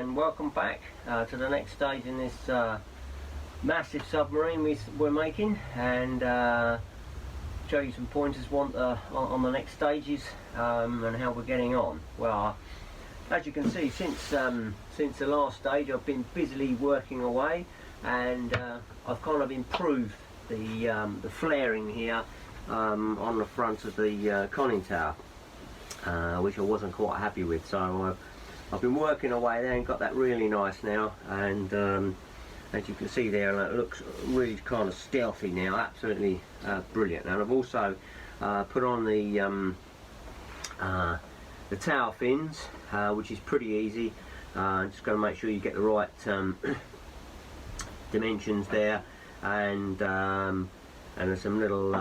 and welcome back to the next stage in this massive submarine we're making, and show you some pointers on the next stages and how we're getting on. Well, as you can see, since the last stage I've been busily working away, and I've kind of improved the flaring here on the front of the conning tower, which I wasn't quite happy with. So I've been working away there and got that really nice now, and as you can see there, it looks really kind of stealthy now, absolutely brilliant. And I've also put on the tower fins, which is pretty easy. Just got to make sure you get the right dimensions there, and there's some little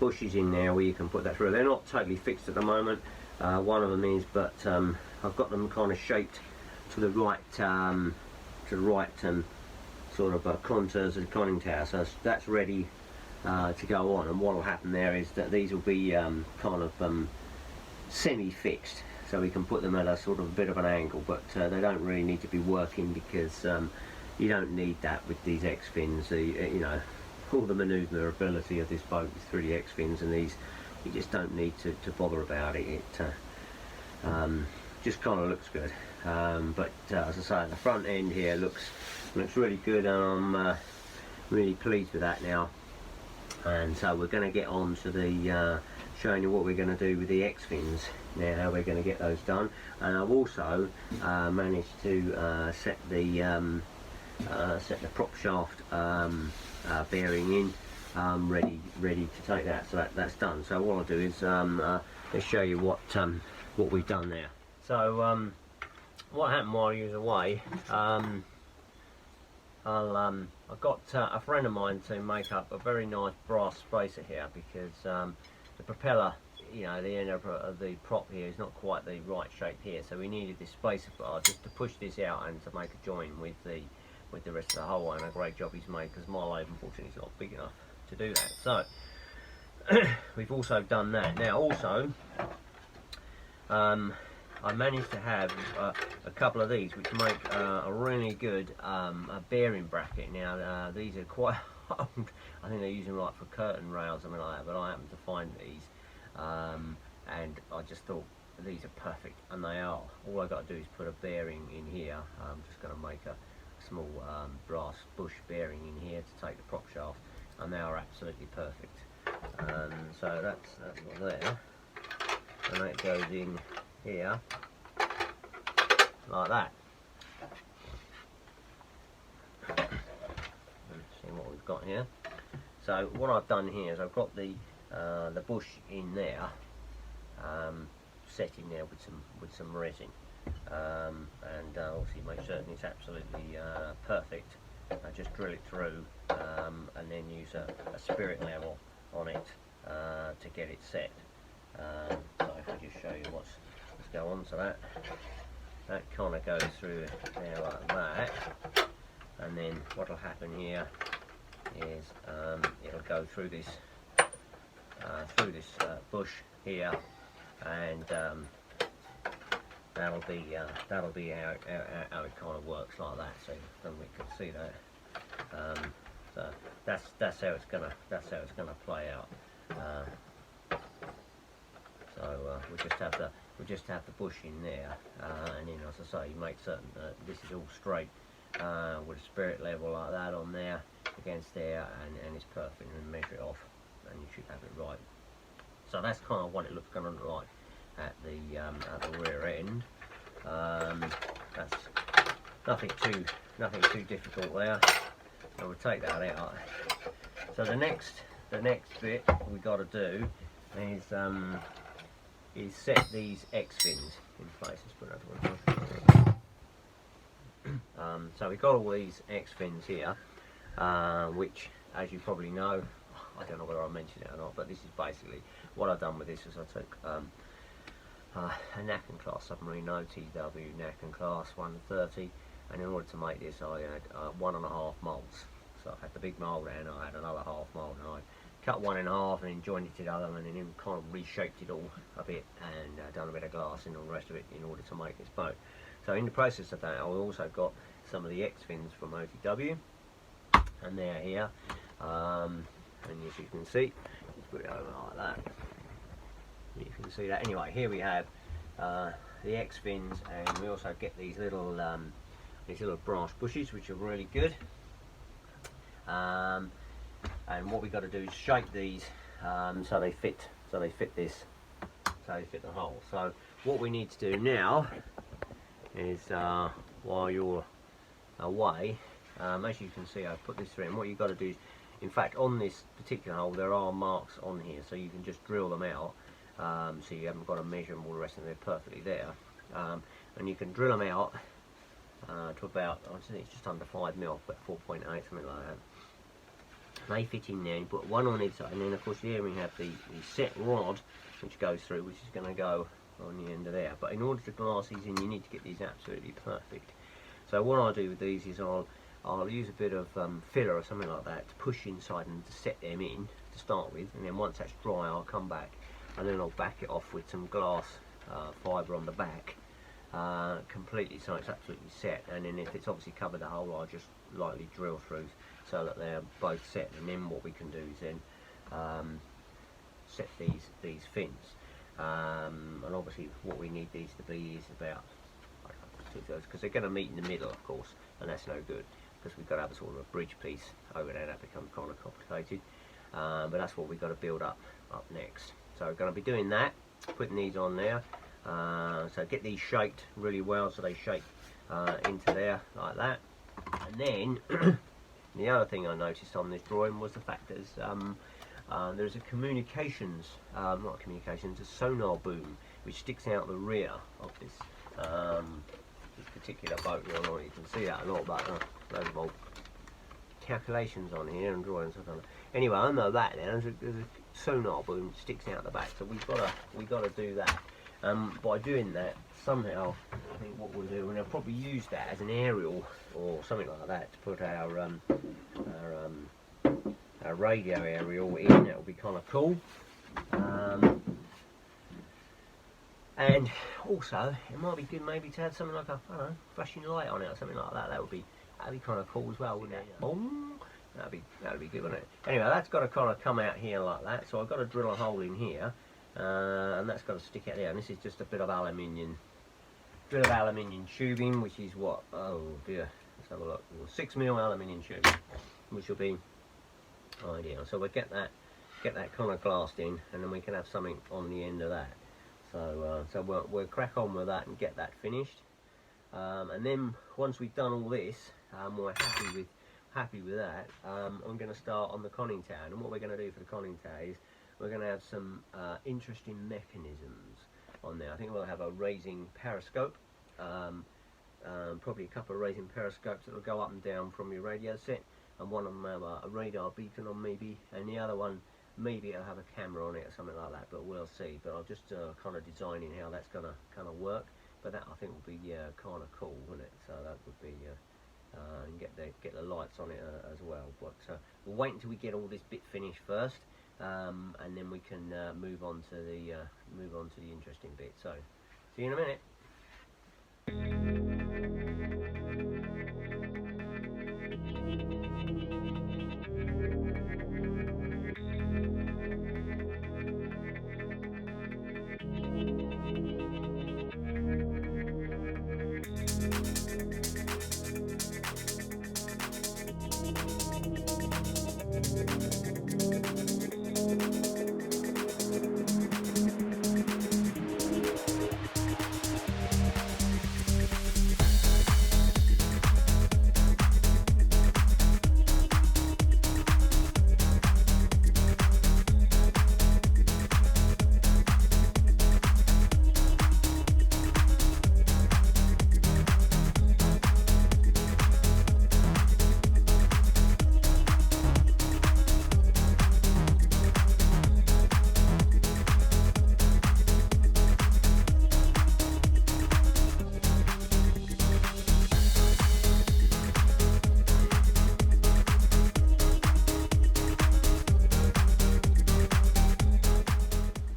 bushes in there where you can put that through. They're not totally fixed at the moment. One of them is, but I've got them kind of shaped to the right sort of contours of the conning tower, so that's ready to go on. And what will happen there is that these will be kind of semi-fixed, so we can put them at a sort of a bit of an angle, but they don't really need to be working, because you don't need that with these X-fins. You know, all the manoeuvrability of this boat is through the X-fins, and these you just don't need to bother about it. It just kind of looks good, but as I say, the front end here looks really good, and I'm really pleased with that now. And so we're going to get on to the showing you what we're going to do with the X-fins now, how we're going to get those done. And I've also managed to set the prop shaft bearing in, ready to take that. So that's done. So what I'll do is let's show you what we've done there. So what happened while he was away, I got a friend of mine to make up a very nice brass spacer here, because the propeller, you know, the end of the prop here is not quite the right shape here, so we needed this spacer bar just to push this out and to make a join with the rest of the hull. And a great job he's made, because my lathe unfortunately is not big enough to do that. So we've also done that. Now also I managed to have a couple of these which make a really good bearing bracket. Now these are quite old. I think they're using like for curtain rails, something like that, but I happened to find these, and I just thought these are perfect, and they are. All I got to do is put a bearing in here. I'm just going to make a small brass bush bearing in here to take the prop shaft, and they are absolutely perfect. So that's all there, and that goes in here like that. Let's see what we've got here. So what I've done here is I've got the bush in there, set in there with some resin, and obviously make certain it's absolutely perfect. I just drill it through, and then use a spirit level on it to get it set. So if I just show you let's go on to that. That kind of goes through there like that, and then what will happen here is it'll go through this bush here, and that'll be how it kind of works like that. So then we can see that. So that's how it's gonna play out. So we just have the bush in there, and then, as I say, you make certain that this is all straight with a spirit level like that on there against there, and it's perfect, and measure it off, and you should have it right. So that's kind of what it looks going to look like at the rear end. That's nothing too difficult there. So we'll take that out. So the next bit we got to do is set these X-fins in place. Let's put that one. So we've got all these X-fins here, which, as you probably know, I don't know whether I mentioned it or not, but this is basically what I've done with this. Is I took a Nacken class submarine, OTW Nacken class 130, and in order to make this I had 1.5 moulds. So I had the big mould and I had another half mould, and I cut one in half and then joined it together, and then kind of reshaped it all a bit, and done a bit of glass and all the rest of it in order to make this boat. So in the process of that, I've also got some of the X fins from OTW, and they're here. And as you can see, just put it over like that. You can see that. Anyway, here we have the X fins, and we also get these little brass bushes, which are really good. And what we've got to do is shape these so they fit this, so they fit the hole. So what we need to do now is while you're away, as you can see, I've put this through, and what you've got to do is, in fact, on this particular hole there are marks on here, so you can just drill them out, so you haven't got to measure them all the rest of them, they're perfectly there. And you can drill them out to about, I think it's just under 5 mil, but 4.8, something like that. They fit in there, and you put one on each side, and then of course here we have the set rod which goes through, which is going to go on the end of there. But in order to glass these in, you need to get these absolutely perfect. So what I'll do with these is I'll use a bit of filler or something like that to push inside and to set them in to start with, and then once that's dry I'll come back and then I'll back it off with some glass fibre on the back completely, so it's absolutely set. And then if it's obviously covered the hole, I'll just lightly drill through so that they're both set, and then what we can do is then set these fins, and obviously what we need these to be is about, because they're going to meet in the middle of course, and that's no good because we've got to have a sort of a bridge piece over there. That becomes kind of complicated, but that's what we've got to build up next. So we're going to be doing that, putting these on there, so get these shaped really well so they shape into there like that. And then the other thing I noticed on this drawing was the fact that there's a a sonar boom which sticks out the rear of this particular boat. You can see that a lot, but loads of old calculations on here and drawings. Anyway, I know that now. There's a sonar boom that sticks out the back, so we've got to do that. By doing that, somehow, I think what we'll do, and I'll probably use that as an aerial or something like that to put our radio aerial in. That will be kind of cool. And also, it might be good maybe to have something like a, I don't know, flashing light on it or something like that. That'd be kind of cool as well, wouldn't it? Boom. That'd be good, wouldn't it? Anyway, that's got to kind of come out here like that. So I've got to drill a hole in here, and that's got to stick out there. And this is just a bit of aluminium tubing, which is what? Oh dear. Let's have a look. 6 mil aluminium tubing, which will be ideal. So we'll get that kind of glassed in, and then we can have something on the end of that. So we'll crack on with that and get that finished, and then once we've done all this, we're happy with that. I'm going to start on the conning tower, and what we're going to do for the conning tower is we're going to have some interesting mechanisms on there. I think we'll have a raising periscope, probably a couple of raising periscopes that will go up and down from your radio set, and one of them have a radar beacon on maybe, and the other one maybe I'll have a camera on it or something like that, but we'll see. But I'm just kind of designing how that's going to kind of work, but that I think will be kind of cool, wouldn't it? So that would be and get the lights on it as well. But we'll wait until we get all this bit finished first, and then we can move on to the interesting bit. So see you in a minute.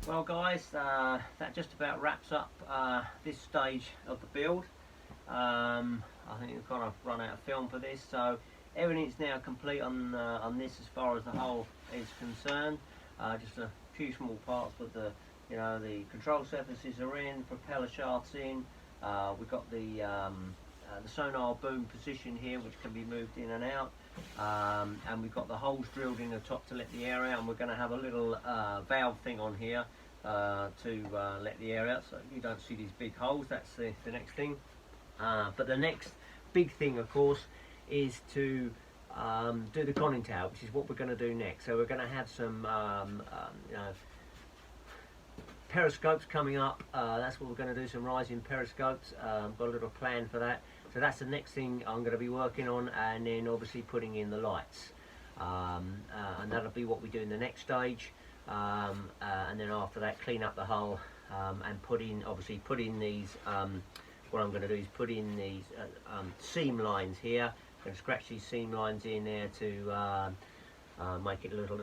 Well guys, that just about wraps up this stage of the build. I think we've kind of run out of film for this, so everything's now complete on this as far as the hull is concerned. Just a few small parts, but the control surfaces are in, propeller shafts in. We've got the sonar boom position here, which can be moved in and out, and we've got the holes drilled in the top to let the air out, and we're going to have a little valve thing on here to let the air out, so you don't see these big holes. That's the next thing. But the next big thing, of course, is to do the conning tower, which is what we're going to do next. So we're going to have some periscopes coming up. That's what we're going to do, some rising periscopes. Got a little plan for that. So that's the next thing I'm going to be working on, and then obviously putting in the lights. And that'll be what we do in the next stage. And then after that, clean up the hull and put in these. What I'm going to do is put in these seam lines here. I'm going to scratch these seam lines in there to make it a little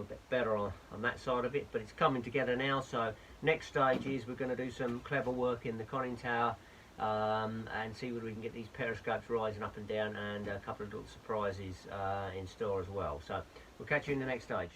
bit better on that side of it. But it's coming together now. So next stage is we're going to do some clever work in the conning tower and see whether we can get these periscopes rising up and down, and a couple of little surprises in store as well. So we'll catch you in the next stage.